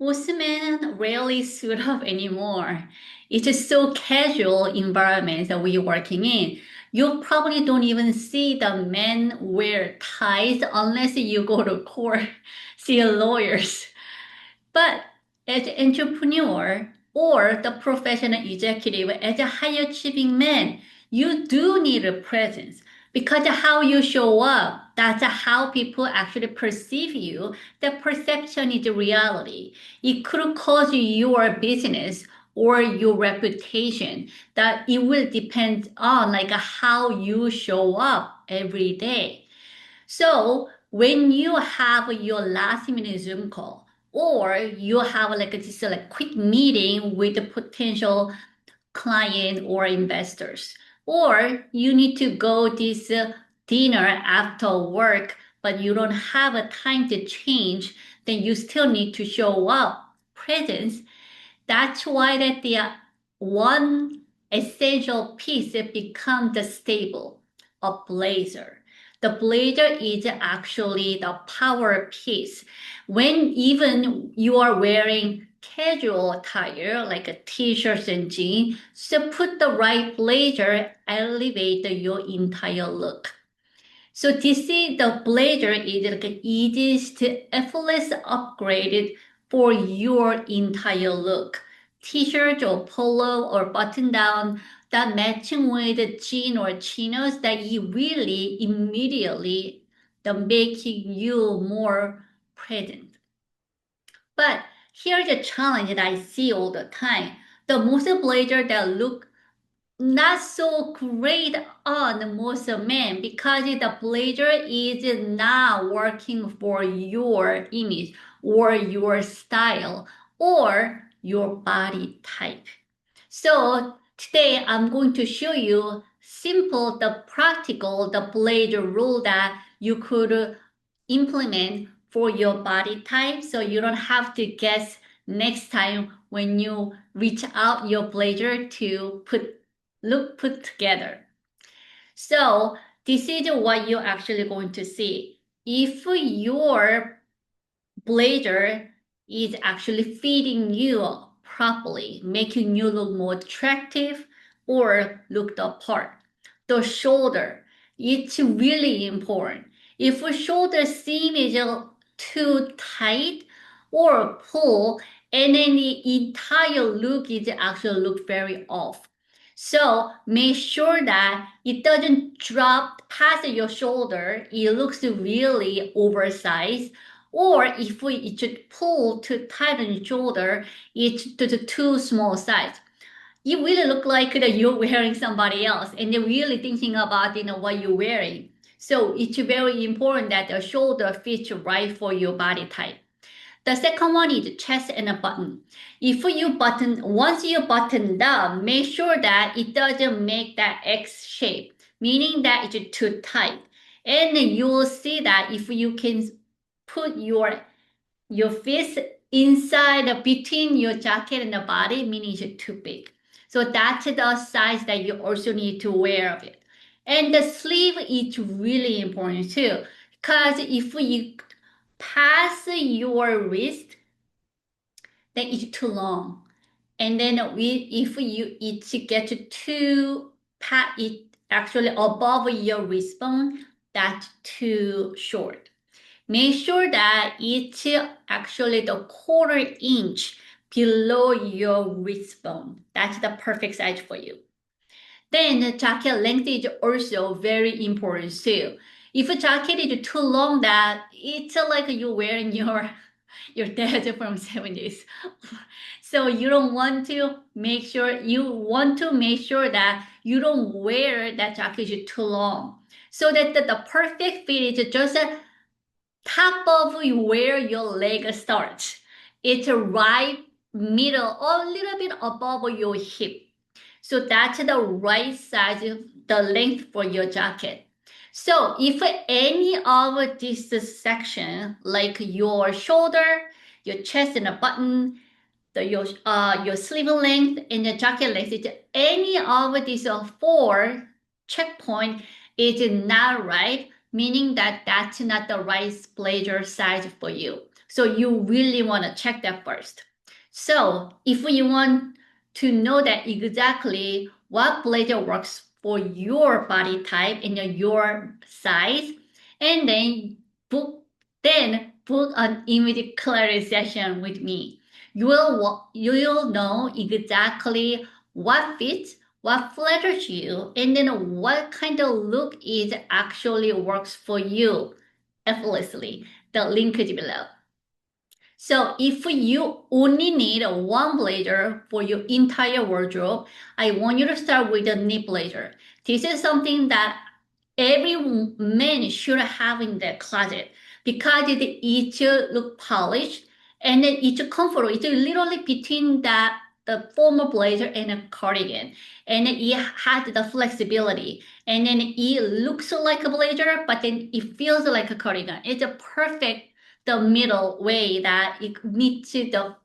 Most men rarely suit up anymore. It's a so casual environment that we're working in. You probably don't even see the men wear ties unless you go to court, see lawyers. But as an entrepreneur or the professional executive, as a high achieving man, you do need a presence because how you show up, that's how people actually perceive you. The perception is reality. It could cause your business or your reputation that it will depend on like how you show up every day. So when you have your last minute Zoom call, or you have like just a quick meeting with a potential client or investors, or you need to go this dinner after work, but you don't have a time to change, then you still need to show up presence. That's why that the one essential piece becomes the stable, a blazer. The blazer is actually the power piece. When even you are wearing casual attire like a t-shirt and jeans, so put the right blazer, elevate your entire look. So this is the blazer is like the easiest effortless upgrade for your entire look. T-shirt or polo or button down that matching with the jean or chinos that you really immediately the making you more present. But here's a challenge that I see all the time. The most blazer that look not so great on most men because the blazer is not working for your image or your style or your body type. So today I'm going to show you simple, the practical, the blazer rule that you could implement for your body type so you don't have to guess next time when you reach out your blazer to put together. So this is what you're actually going to see. If your blazer is actually fitting you properly, making you look more attractive or look the part. The shoulder, it's really important. If a shoulder seam is too tight or pull, and then the entire look is actually look very off. So make sure that it doesn't drop past your shoulder. It looks really oversized. Or if it should pull to tighten your shoulder, it's to the too small size. You really look like that you're wearing somebody else and you're really thinking about what you're wearing. So it's very important that the shoulder fits right for your body type. The second one is chest and a button. If you button, once you button down, make sure that it doesn't make that X shape, meaning that it's too tight. And you will see that if you can put your fist inside between your jacket and the body, meaning it's too big. So that's the size that you also need to wear of it. And the sleeve is really important too, because if you pass your wrist, then it's too long. And then if you it gets too it actually above your wristbone, that's too short. Make sure that it's actually the quarter-inch below your wristbone. That's the perfect size for you. Then the jacket length is also very important too. If a jacket is too long, that it's like you're wearing your dad from 70s. So you don't want to make sure that you don't wear that jacket too long. So that the perfect fit is just top of where your leg starts. It's right middle or a little bit above your hip. So that's the right size, the length for your jacket. So if any of this section, like your shoulder, your chest and the button, your sleeve length and the jacket length, if any of these four checkpoint is not right, meaning that that's not the right blazer size for you. So you really want to check that first. So if you want to know that exactly what blazer works for your body type and your size, and then book an immediate clarity session with me. You will know exactly what fits, what flatters you, and then what kind of look is actually works for you effortlessly. The link is below. So if you only need one blazer for your entire wardrobe, I want you to start with a knit blazer. This is something that every man should have in their closet because it look polished and then it's comfortable. It's literally between the former blazer and a cardigan, and it has the flexibility, and then it looks like a blazer, but then it feels like a cardigan. It's a perfect the middle way that it meets the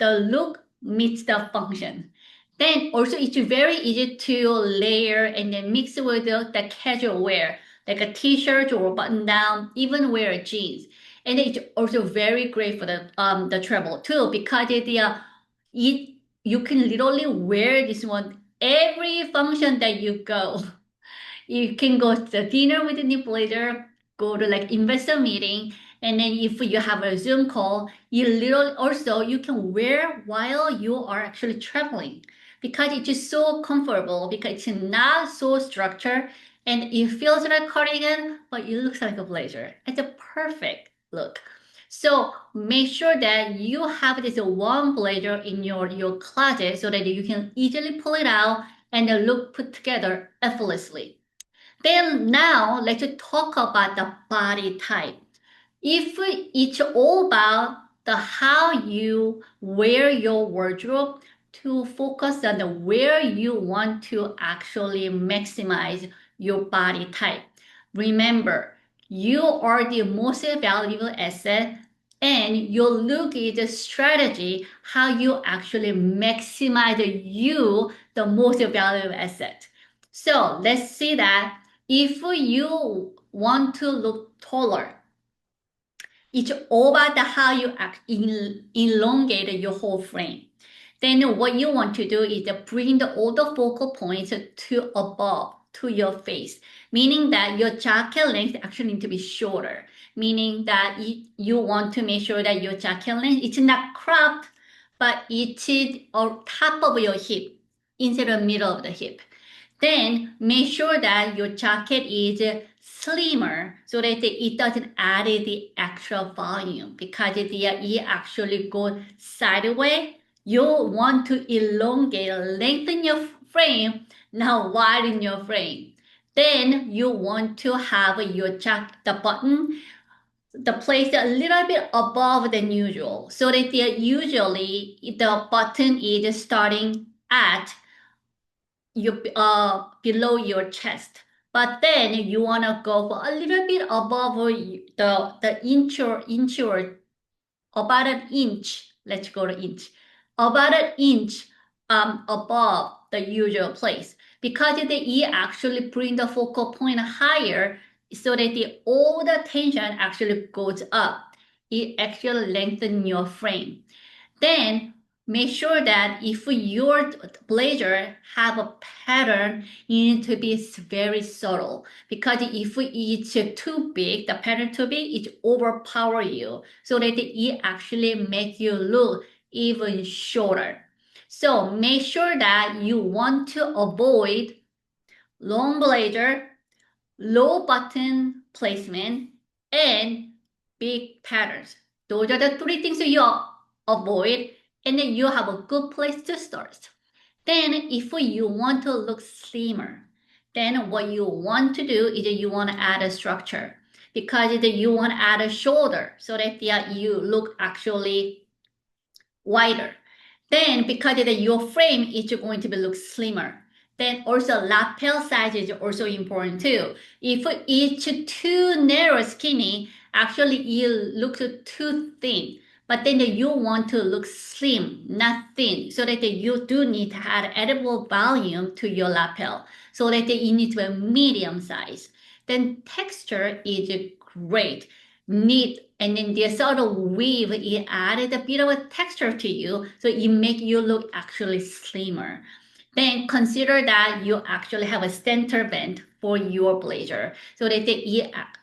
look meets the function. Then also it's very easy to layer and then mix with the casual wear, like a t-shirt or button down, even wear jeans. And it's also very great for the travel too, because it you can literally wear this one every function that you go. You can go to the dinner with a new blazer, go to like investor meeting, and then if you have a Zoom call, you literally also you can wear while you are actually traveling because it's just so comfortable because it's not so structured and it feels like a cardigan, but it looks like a blazer. It's a perfect look. So make sure that you have this one blazer in your closet so that you can easily pull it out and the look put together effortlessly. Then now let's talk about the body type. If it's all about the how you wear your wardrobe to focus on the where you want to actually maximize your body type. Remember, you are the most valuable asset and your look is a strategy how you actually maximize you the most valuable asset. So let's see that if you want to look taller, it's all about how you elongate your whole frame. Then what you want to do is to bring all the focal points to above to your face, meaning that your jacket length actually need to be shorter, meaning that you want to make sure that your jacket length it's not cropped, but it is on top of your hip instead of middle of the hip. Then make sure that your jacket is slimmer so that it doesn't add the extra volume because it actually goes sideways. You want to elongate, lengthen your frame, not widen your frame. Then you want to have your the button the place a little bit above than usual so that usually the button is starting at you below your chest. But then you wanna go for a little bit above the inch or about an inch. Let's go to inch. About an inch above the usual place because they actually bring the focal point higher so that all the tension actually goes up. It actually lengthens your frame. Then make sure that if your blazer have a pattern, you need to be very subtle because if it's too big, the pattern too big, it overpower you so that it actually make you look even shorter. So make sure that you want to avoid long blazer, low button placement, and big patterns. Those are the three things that you avoid, and then you have a good place to start. Then, if you want to look slimmer, then what you want to do is you want to add a structure because you want to add a shoulder so that you look actually wider. Then because your frame is going to be look slimmer. Then also lapel size is also important too. If it's too narrow skinny, actually you look too thin. But then you want to look slim, not thin, so that you do need to add edible volume to your lapel, so that you need to be medium size. Then texture is great. neat, and then the sort of weave, it added a bit of a texture to you, so it make you look actually slimmer. Then consider that you actually have a center bend for your blazer, so that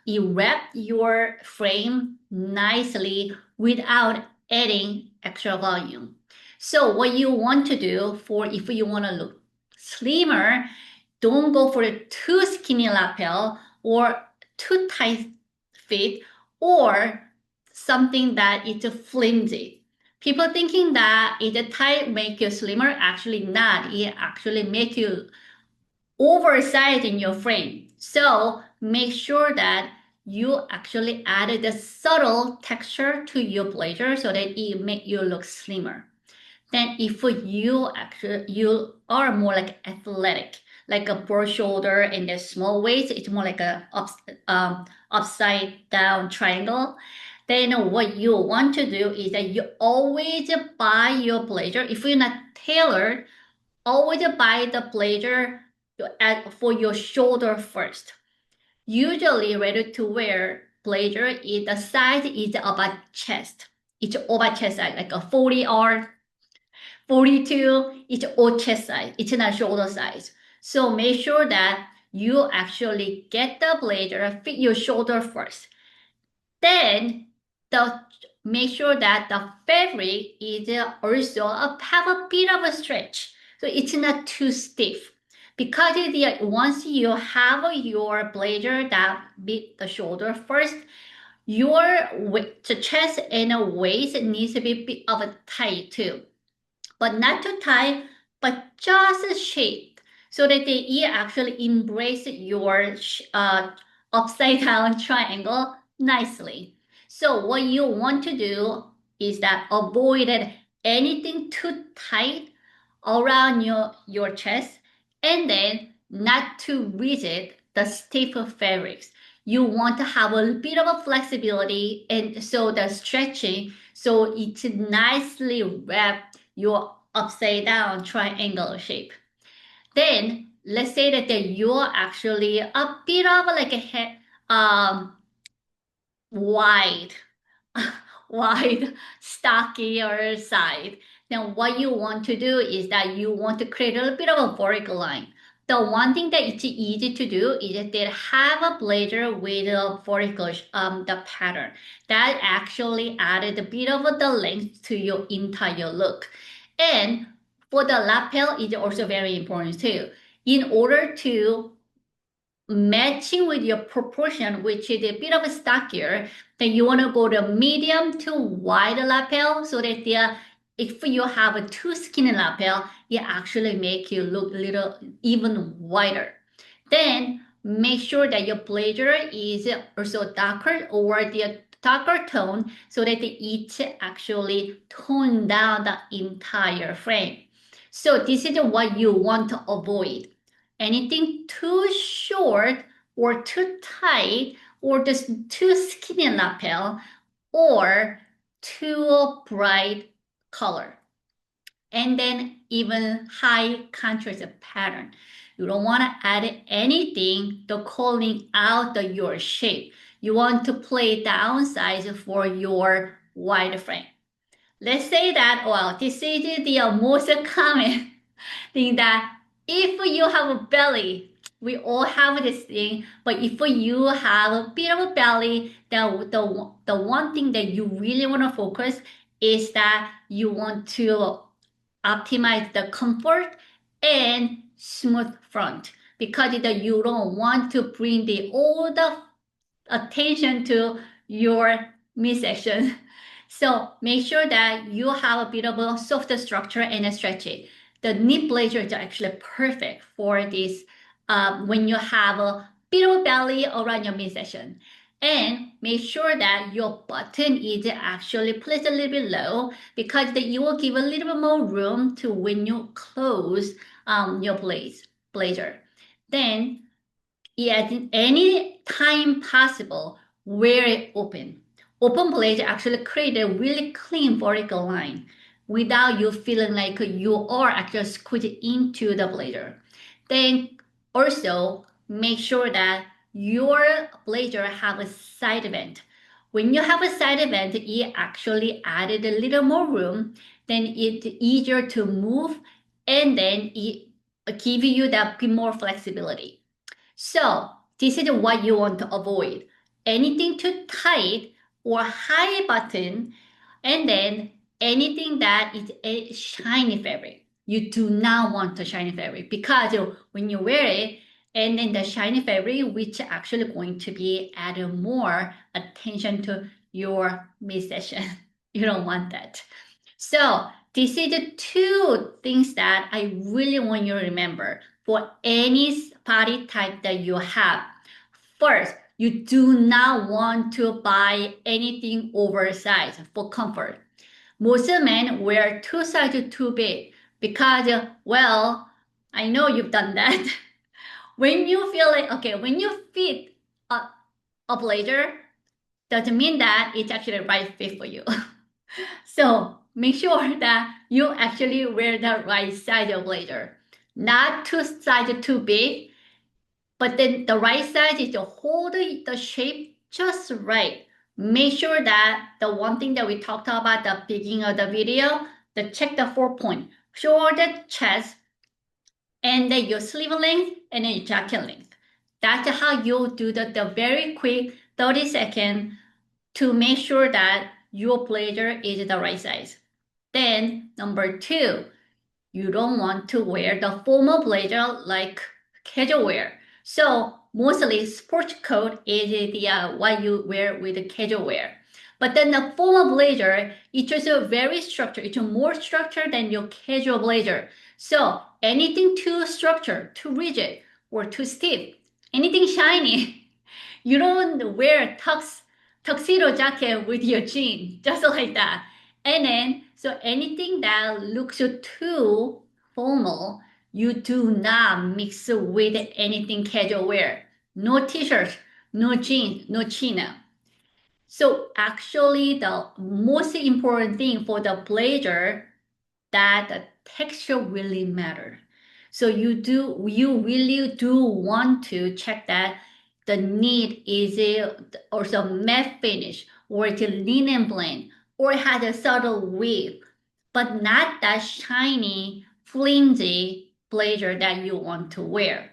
you wrap your frame nicely without adding extra volume. So what you want to do for if you want to look slimmer, don't go for a too skinny lapel or too tight fit or something that is flimsy. People thinking that it tight make you slimmer, actually not. It actually make you oversized in your frame. So make sure that you actually added a subtle texture to your blazer so that it make you look slimmer. Then if you are more like athletic, like a broad shoulder and a small waist, it's more like a upside down triangle. Then what you want to do is that you always buy your blazer. If you're not tailored, always buy the blazer for your shoulder first. Usually ready to wear blazer is the size is about chest. It's over chest size, like a 40R 42, it's all chest size. It's not shoulder size. So make sure that you actually get the blazer, fit your shoulder first. Then make sure that the fabric is also have a bit of a stretch. So it's not too stiff. Because once you have your blazer that fit the shoulder first, your chest and waist needs to be a bit of a tight too, but not too tight, but just shaped so that it actually embrace your upside down triangle nicely. So what you want to do is that avoid anything too tight around your chest, and then not too rigid the stiff fabrics. You want to have a bit of a flexibility and so the stretching so it nicely wrap your upside down triangle shape. Then let's say that you're actually a bit of like a head wide wide, stockier side, then what you want to do is that you want to create a little bit of a vertical line. The one thing that it's easy to do is that they have a blazer with a vertical the pattern that actually added a bit of the length to your entire look. And for the lapel is also very important too. In order to matching with your proportion, which is a bit of a stockier, then you want to go to medium to wide lapel so that if you have a too skinny lapel, it actually make you look a little even wider. Then make sure that your blazer is also darker or the darker tone so that it actually tone down the entire frame. So this is what you want to avoid. Anything too short or too tight or just too skinny lapel or too bright color. And then even high contrast pattern. You don't want to add anything to calling out your shape. You want to play downsize for your wide frame. Let's say that, well, this is the most common thing that if you have a belly, we all have this thing, but if you have a bit of a belly, the one thing that you really want to focus is that you want to optimize the comfort and smooth front because you don't want to bring all the attention to your midsection. So make sure that you have a bit of a softer structure and a stretchy. The knee blazer is actually perfect for this when you have a bit of a belly around your midsection. And make sure that your button is actually placed a little bit low because you will give a little bit more room to when you close your blazer. Then at any time possible, wear it open. Open blazer actually create a really clean vertical line without you feeling like you are actually squeezed into the blazer. Then also make sure that your blazer have a side vent. When you have a side event, it actually added a little more room, then it's easier to move, and then it give you that bit more flexibility. So this is what you want to avoid. Anything too tight or high button, and then anything that is a shiny fabric. You do not want the shiny fabric because when you wear it, and then the shiny fabric, which actually going to be adding more attention to your midsection. You don't want that. So these are the two things that I really want you to remember for any body type that you have. First, you do not want to buy anything oversized for comfort. Most men wear two sizes too big because, well, I know you've done that. When you feel like, okay, when you fit a blazer, doesn't mean that it's actually the right fit for you. So make sure that you actually wear the right size of blazer. Not two sizes too big, but then the right size is to hold the shape just right. Make sure that the one thing that we talked about at the beginning of the video, the check the 4 point. Show the chest and then your sleeve length and then your jacket length. That's how you do the very quick 30-second to make sure that your blazer is the right size. Then number two, you don't want to wear the formal blazer like casual wear. So mostly sports coat is the what you wear with the casual wear. But then the formal blazer, it's just very structured. It's more structured than your casual blazer. So anything too structured, too rigid, or too stiff, anything shiny, you don't wear tuxedo jacket with your jeans, just like that. And then, so anything that looks too formal, you do not mix with anything casual wear. No t-shirts, no jeans, no chino. So actually, the most important thing for the blazer that the texture really matters. So you really do want to check that the knit is also matte finish, or it's a linen blend, or it has a subtle weave, but not that shiny, flimsy blazer that you want to wear.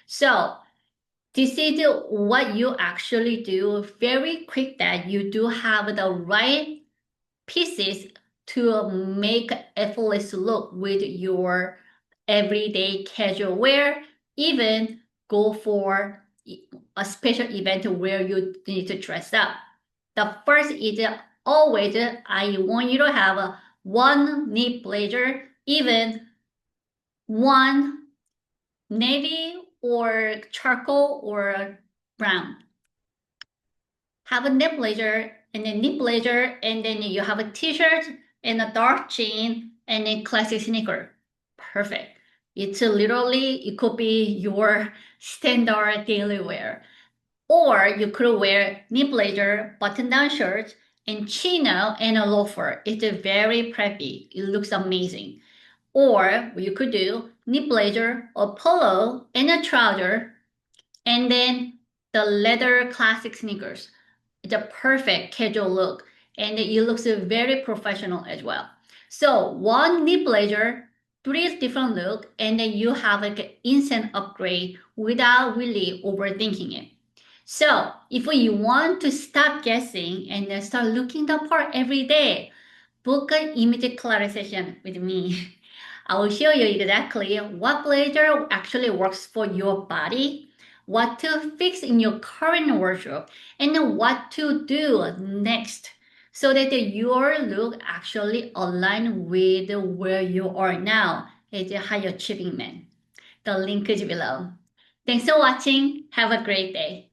So this is what you actually do very quick, that you do have the right pieces to make effortless look with your everyday casual wear, even go for a special event where you need to dress up. The first is always I want you to have one knit blazer, even one navy or charcoal or brown. Have a knit blazer and a knit blazer, and then you have a t-shirt and a dark jean and a classic sneaker. Perfect. It's literally, it could be your standard daily wear. Or you could wear knit blazer, button-down shirts, and chino and a loafer. It's very preppy. It looks amazing. Or you could do knit blazer, a polo, and a trouser, and then the leather classic sneakers. It's a perfect casual look, and it looks very professional as well. So one knit blazer, three different look, and then you have like an instant upgrade without really overthinking it. So if you want to stop guessing and then start looking the part every day, book an image clarity session with me. I will show you exactly what blazer actually works for your body, what to fix in your current wardrobe, and what to do next so that your look actually align with where you are now as a high achieving man. The link is below. Thanks for watching. Have a great day.